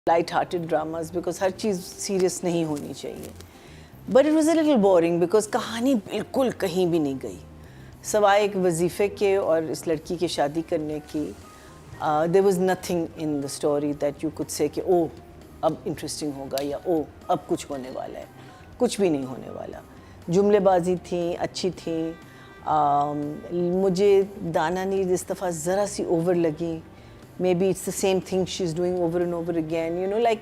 Light hearted dramas because her cheese serious नहीं होनी चाहिए. But it was a little boring because कहानी बिल्कुल कहीं भी नहीं गई सवाए एक वजीफ़े के और इस लड़की की शादी करने की. There was nothing in the story that you could say कि ओ अब इंटरेस्टिंग होगा या ओ अब कुछ होने वाला है. कुछ भी नहीं होने वाला. जुमलेबाजी थी, अच्छी थी. मुझे दाना नीर इस दफ़ा ज़रा सी ओवर लगी. Maybe it's the same thing she's doing over and over again. You know, like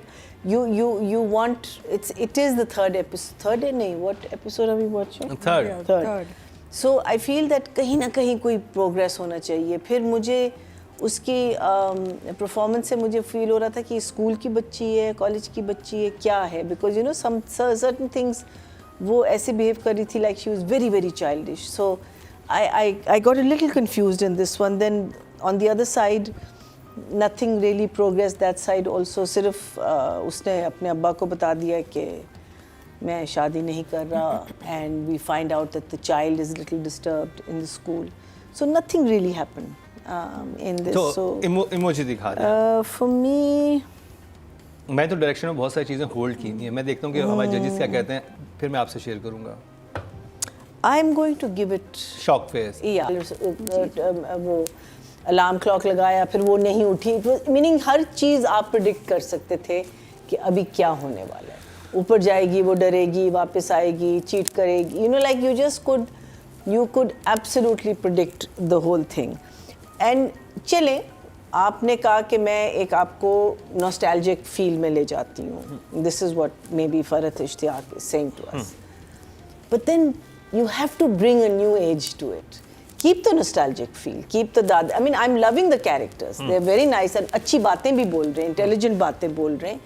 you want. It is the third episode. Third है नहीं. What episode are we watching? Third. So I feel that कहीं ना कहीं कोई progress होना चाहिए. फिर मुझे उसकी performance से मुझे feel हो रहा था कि स्कूल की बच्ची है, कॉलेज की बच्ची है, क्या है? Because you know some certain things वो ऐसे behave कर रही थी like she was very very childish. So I got a little confused in this one. Then on the other side. Nothing really progressed that side also. सिर्फ उसने अपने अब्बा को बता दिया कि मैं शादी नहीं कर रहा and we find out that the child is a little disturbed in the school. So nothing really happened in this. So emoji दिखा रहे for me मैं तो डायरेक्शन में बहुत सारी चीज़ें होल्ड की नहीं है. मैं देखता हूँ कि हमारे जजेस क्या कहते हैं, फिर मैं आपसे शेयर करूँगा. I'm going to give it shock face. वो अलार्म क्लॉक लगाया फिर वो नहीं उठी. मीनिंग हर चीज़ आप प्रिडिक्ट कर सकते थे कि अभी क्या होने वाला है. ऊपर जाएगी, वो डरेगी, वापस आएगी, चीट करेगी. You know like you could absolutely predict the whole thing. And चले आपने कहा कि मैं एक आपको नॉस्टैल्जिक फील में ले जाती हूँ. This is what maybe Farhat Ishtiaq is saying to us. But then you have to bring a new age to it. Keep the nostalgic feel. Keep the dad. I mean, I'm loving the characters. They're very nice and अच्छी बातें भी बोल रहे हैं, intelligent बातें बोल रहे हैं.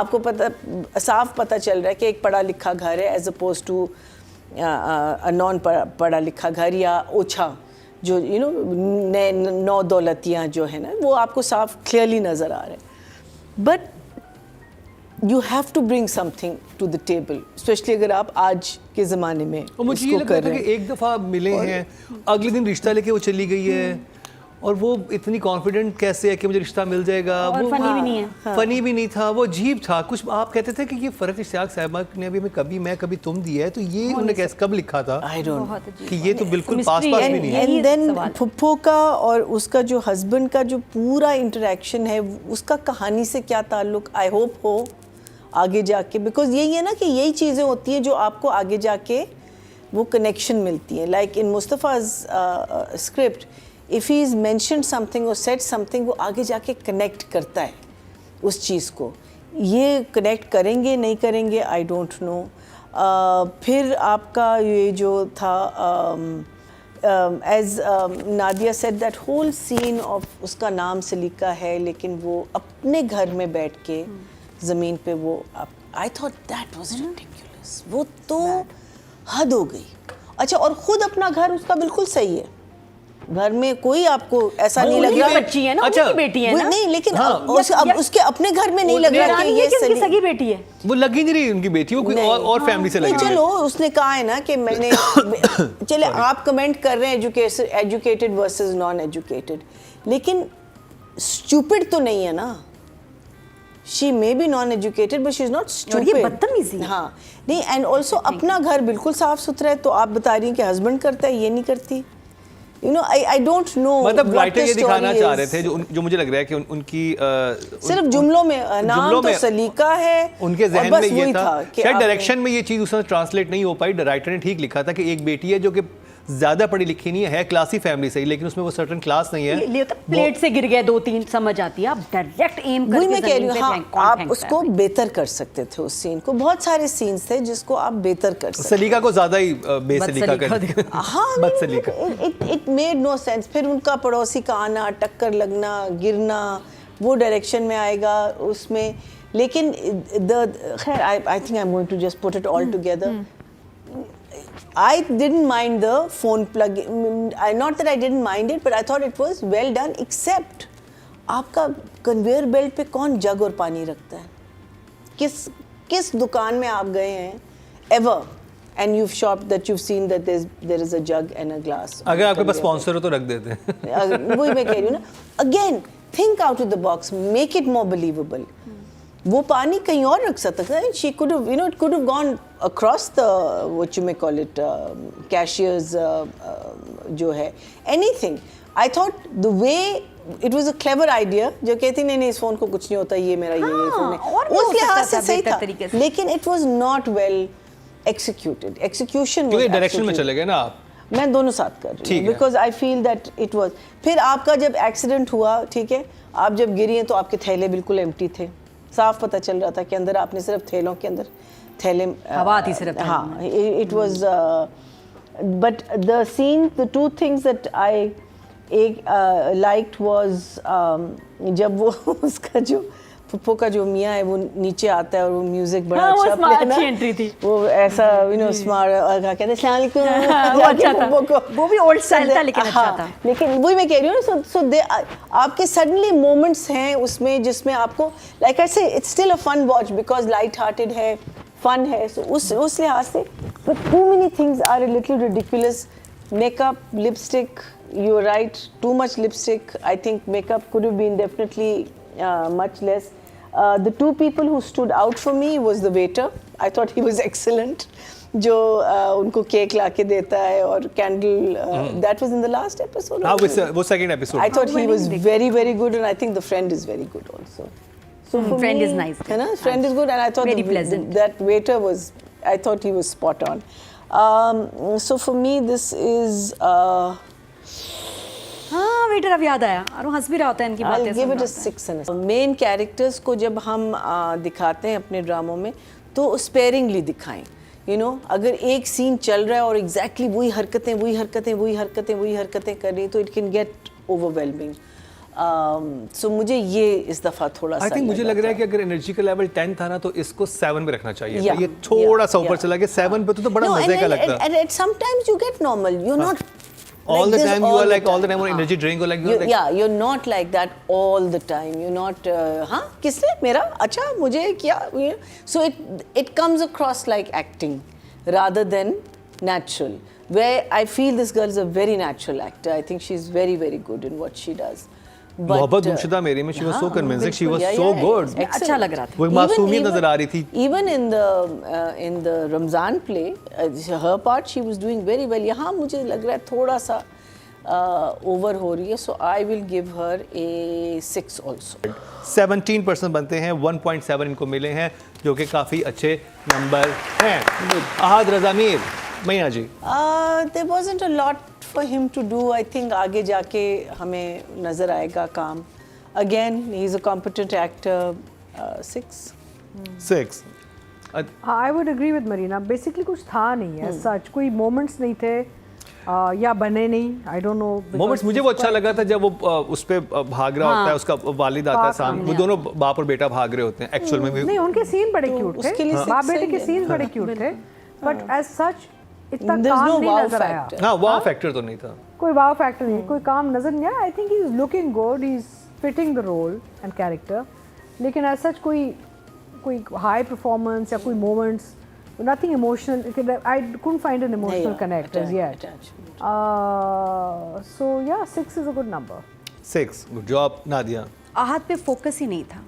आपको साफ पता चल रहा है कि एक पढ़ा लिखा घर है as opposed to a non पढ़ा लिखा घर या ओछा जो you know नौ दौलतियाँ जो है ना वो आपको साफ clearly नज़र आ रहे हैं. But you have to bring something to the table, especially अगर आप आज के ज़माने में और मुझे ये लगता है कि एक दफ़ा मिले हैं, अगले दिन रिश्ता लेके वो चली गई है और वो इतनी कॉन्फिडेंट कैसे है कि मुझे रिश्ता मिल जाएगा. और वो फनी भी नहीं है. फनी भी नहीं था, वो अजीब था. कुछ आप कहते थे कि ये फरहत इश्तियाक साहिबा ने अभी हमें कभी मैं कभी तुम दिया है, तो ये उन्होंने कैसे कब लिखा था I don't know. कि ये तो बिल्कुल पास भी नहीं है. एंड देन फुप्पो का और उसका जो हस्बैंड का जो पूरा इंटरेक्शन है उसका कहानी से क्या ताल्लुक आई होप हो आगे जाके. बिकॉज यही है ना कि यही चीज़ें होती हैं जो आपको आगे जाके वो कनेक्शन मिलती हैं. लाइक इन मुस्तफ़ाज़ script if he is mention something or set something वो आगे जाके कनेक्ट करता है उस चीज़ को. ये कनेक्ट करेंगे नहीं करेंगे आई डोंट नो. फिर आपका ये जो था as Nadia said that whole scene of उसका नाम सलीका है लेकिन वो अपने घर में बैठ के ज़मीन पे वो I thought that was ridiculous. वो तो हद हो गई. अच्छा और ख़ुद अपना घर उसका बिल्कुल सही है. घर में कोई आपको ऐसा नहीं लग रहा बच्ची है ना, उनकी बेटी है ना. नहीं लेकिन अब उसके अपने घर में नहीं लग रहा कि ये सगी बेटी है. वो लगी नहीं रही उनकी बेटी, वो कोई और फैमिली से लगी. चलो उसने कहा है ना कि मैंने चले आप कमेंट कर रहे हैं एजुकेटेड वर्सेस नॉन एजुकेटेड, लेकिन स्टूपिड तो नहीं है ना. She may be non-educated, but she's not stupid. ये बदतमीजी है. हाँ नहीं एंड ऑल्सो अपना घर बिल्कुल साफ सुथरा है. तो आप बता रही हैं कि हस्बैंड करता है, ये नहीं करती. You know I don't know. मतलब राइटर ये दिखाना चाह रहे थे जो मुझे लग रहा है कि उनकी सिर्फ जुमलों में नाम तो सलीका है उनके जहन में ये था. शायद डायरेक्शन में ये चीज़ उसने ट्रांसलेट नहीं हो पाई. राइटर ने ठीक लिखा था कि एक बेटी है जो कि ज़्यादा पढ़ी लिखी नहीं है क्लासी फैमिली से ही, लेकिन उसमें वो सर्टन क्लास नहीं है. ये तो प्लेट से गिर गया 2-3 समझ आती है. आप डायरेक्ट एम करके मैं कह रही हूँ हाँ आप उसको बेहतर कर सकते थे. उस सीन को बहुत सारे सीन्स थे जिसको आप बेहतर कर सकते. सलीका को ज़्यादा ही बेसलीका कर. हाँ इट मेड नो सेंस. फिर उनका पड़ोसी का आना, टक्कर लगना, गिरना, वो डायरेक्शन में आएगा उसमें. लेकिन खैर I think I am going to just put it all together. I didn't mind the phone plug. Not that I didn't mind it, but I thought it was well done. Except, आपका conveyor belt पे कौन जग और पानी रखता है? किस दुकान में आप गए हैं? Ever? And you've shopped that you've seen that there is a jug and a glass. अगर आपके पास sponsor हो तो रख देते हैं. वही मैं कह रही हूँ ना. Again, think out of the box. Make it more believable. वो पानी कहीं और रख सकता था. She could have, it could have gone across the what you may call it, cashiers जो है, anything. I thought the way it was a clever idea. जो कहती नहीं इस फोन को कुछ नहीं होता, ये मेरा ये फोन है. और भी हो उस लिहाज सकता से था सही बेहतर था, तरीके से. लेकिन it was not well executed. Execution क्योंकि was डायरेक्शन में absolutely- चले गए ना आप. मैं दोनों साथ कर रही ठीक हूँ, है. Because I feel that it was. फिर आपका जब एक्सीडेंट हुआ, ठीक है, आप जब गिरी हैं तो आपके थैले बिल्कुल एम्प्टी थे. साफ पता चल रहा था कि अंदर आपने सिर्फ थैलों के अंदर थैले हवा थी सिर्फ. हाँ, it was. But the scene, the two things that I liked was जब वो उसका जो पुप्पो का जो मियाँ है वो नीचे आता है और वो म्यूजिक बड़ा हाँ, वो अच्छा smart play ना, अच्छी entry थी. वो ऐसा स्मार्ट कहते हैं अस्सलाम वालेकुम, वो अच्छा था. पुप्पो को- वो भी old style So था, they- लेकिन अच्छा हाँ, था. लेकिन वही मैं कह रही हूँ ना. सो दे आपके सडनली मोमेंट्स हैं उसमें जिसमें आपको like I say it's still a fun watch because light hearted है, फन है. सो उस लिहाज से but too many things are a little ridiculous. Makeup, lipstick, you are right, too much lipstick. I think makeup could have been definitely much less. The two people who stood out for me was the waiter. I thought he was excellent. जो उनको cake ला के देता है और candle. That was in the last episode. हाँ, वो second episode. I thought he was very very good, and I think the friend is very good also. So for Friend me, is nice. है ना, friend is good, and I thought Very pleasant. that waiter was. I thought he was spot on. So for me, this is. हाँ waiter अब याद आया और वो हंस भी रहा होता है इनकी I'll बातें give सुन it a रहा होता है. 6 and a. मेन कैरेक्टर्स को जब हम दिखाते हैं अपने ड्रामों में तो स्पेयरिंगली दिखाएं. अगर एक सीन चल रहा है और एग्जैक्टली वही हरकतें कर रही तो इट कैन गेट ओवरवेलमिंग. सो मुझे ये इस दफा थोड़ा सा आई थिंक मुझे लग रहा है कि अगर एनर्जी का लेवल 10 था ना तो इसको 7 पे रखना चाहिए. Yeah, ये थोड़ा सा yeah, ऊपर yeah. चला गया 7 पे तो बड़ा मजे का लगता है. And sometimes you get normal. You're not All like the this time you are like all the time on हाँ. energy drink or like you're like. Yeah, you're not like that all the time. You're not. हाँ, किसने मेरा अच्छा मुझे क्या? So it comes across like acting rather than natural. Where I feel this girl is a very natural actor. I think she's very very good in what she does. मोहब्बत गुमशुदा मेरी में she was so convincing. She was so good. अच्छा लग रहा था. वो एक मासूमियत नजर आ रही थी. Even in the Ramzan play, her part she was doing very well. यहाँ मुझे लग रहा है थोड़ा सा ओवर हो रही है. So I will give her a 6 also. 17% बनते हैं, 1.7 इनको मिले हैं जो कि काफ़ी अच्छे नंबर हैं. अहाद रज़ा मीर मैया जी. There wasn't a lot for him to do. I think आगे जाके हमें नज़र आएगा काम. Again, he's a competent actor. 6. 6. I would agree with Marina. Basically कुछ था नहीं है सच, कोई मोमेंट्स नहीं थे या बने नहीं. आई डोंट नो मोमेंट्स मुझे वो अच्छा लगा था जब वो उस पे भाग रहा होता है, उसका वालिद आता है सामने, वो दोनों बाप और बेटा भाग रहे होते हैं. एक्चुअल में भी नहीं, उनके सीन बड़े क्यूट उसके लिए थे, six बाप बेटे सही के है. सीन बड़े क्यूट थे. बट एज सच इतना There's काम no नहीं wow नजर आया. factor. हाँ वाव फैक्टर तो नहीं था. कोई वाव फैक्टर नहीं, कोई काम नजर नहीं आया. I think he is looking good, he is fitting the role and character. लेकिन एज सच कोई हाई परफॉर्मेंस या कोई moments, nothing emotional. I couldn't find an emotional connect as yet. So yeah, 6 is a good number. 6. Good job Nadia. आहत पे focus ही नहीं था.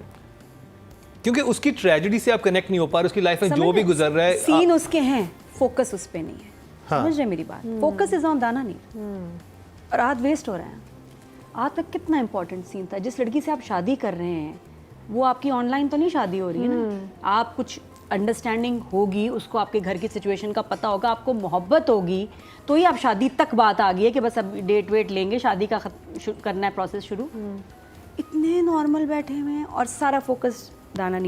क्योंकि उसकी ट्रेजेडी से आप कनेक्ट नहीं हो पा रहे, उसकी लाइफ में जो भी गुजर रहा है सीन उसके हैं, फोकस उस पे नहीं है. हाँ. समझ रहे मेरी बात? फोकस इज ऑन दाना नहीं. और आहत वेस्ट हो रहा है. आहत तक कितना इंपॉर्टेंट सीन था. जिस लड़की से आप शादी कर रहे हैं वो आपकी ऑनलाइन तो नहीं शादी हो रही है ना. आप कुछ अंडरस्टैंडिंग होगी, उसको आपके घर की सिचुएशन का पता होगा, आपको मोहब्बत होगी, तो ही आप शादी तक बात आ गई है कि बस अब डेट वेट लेंगे, शादी का करना है प्रोसेस शुरू. इतने नॉर्मल बैठे हुए हैं और सारा फोकस दाना नहीं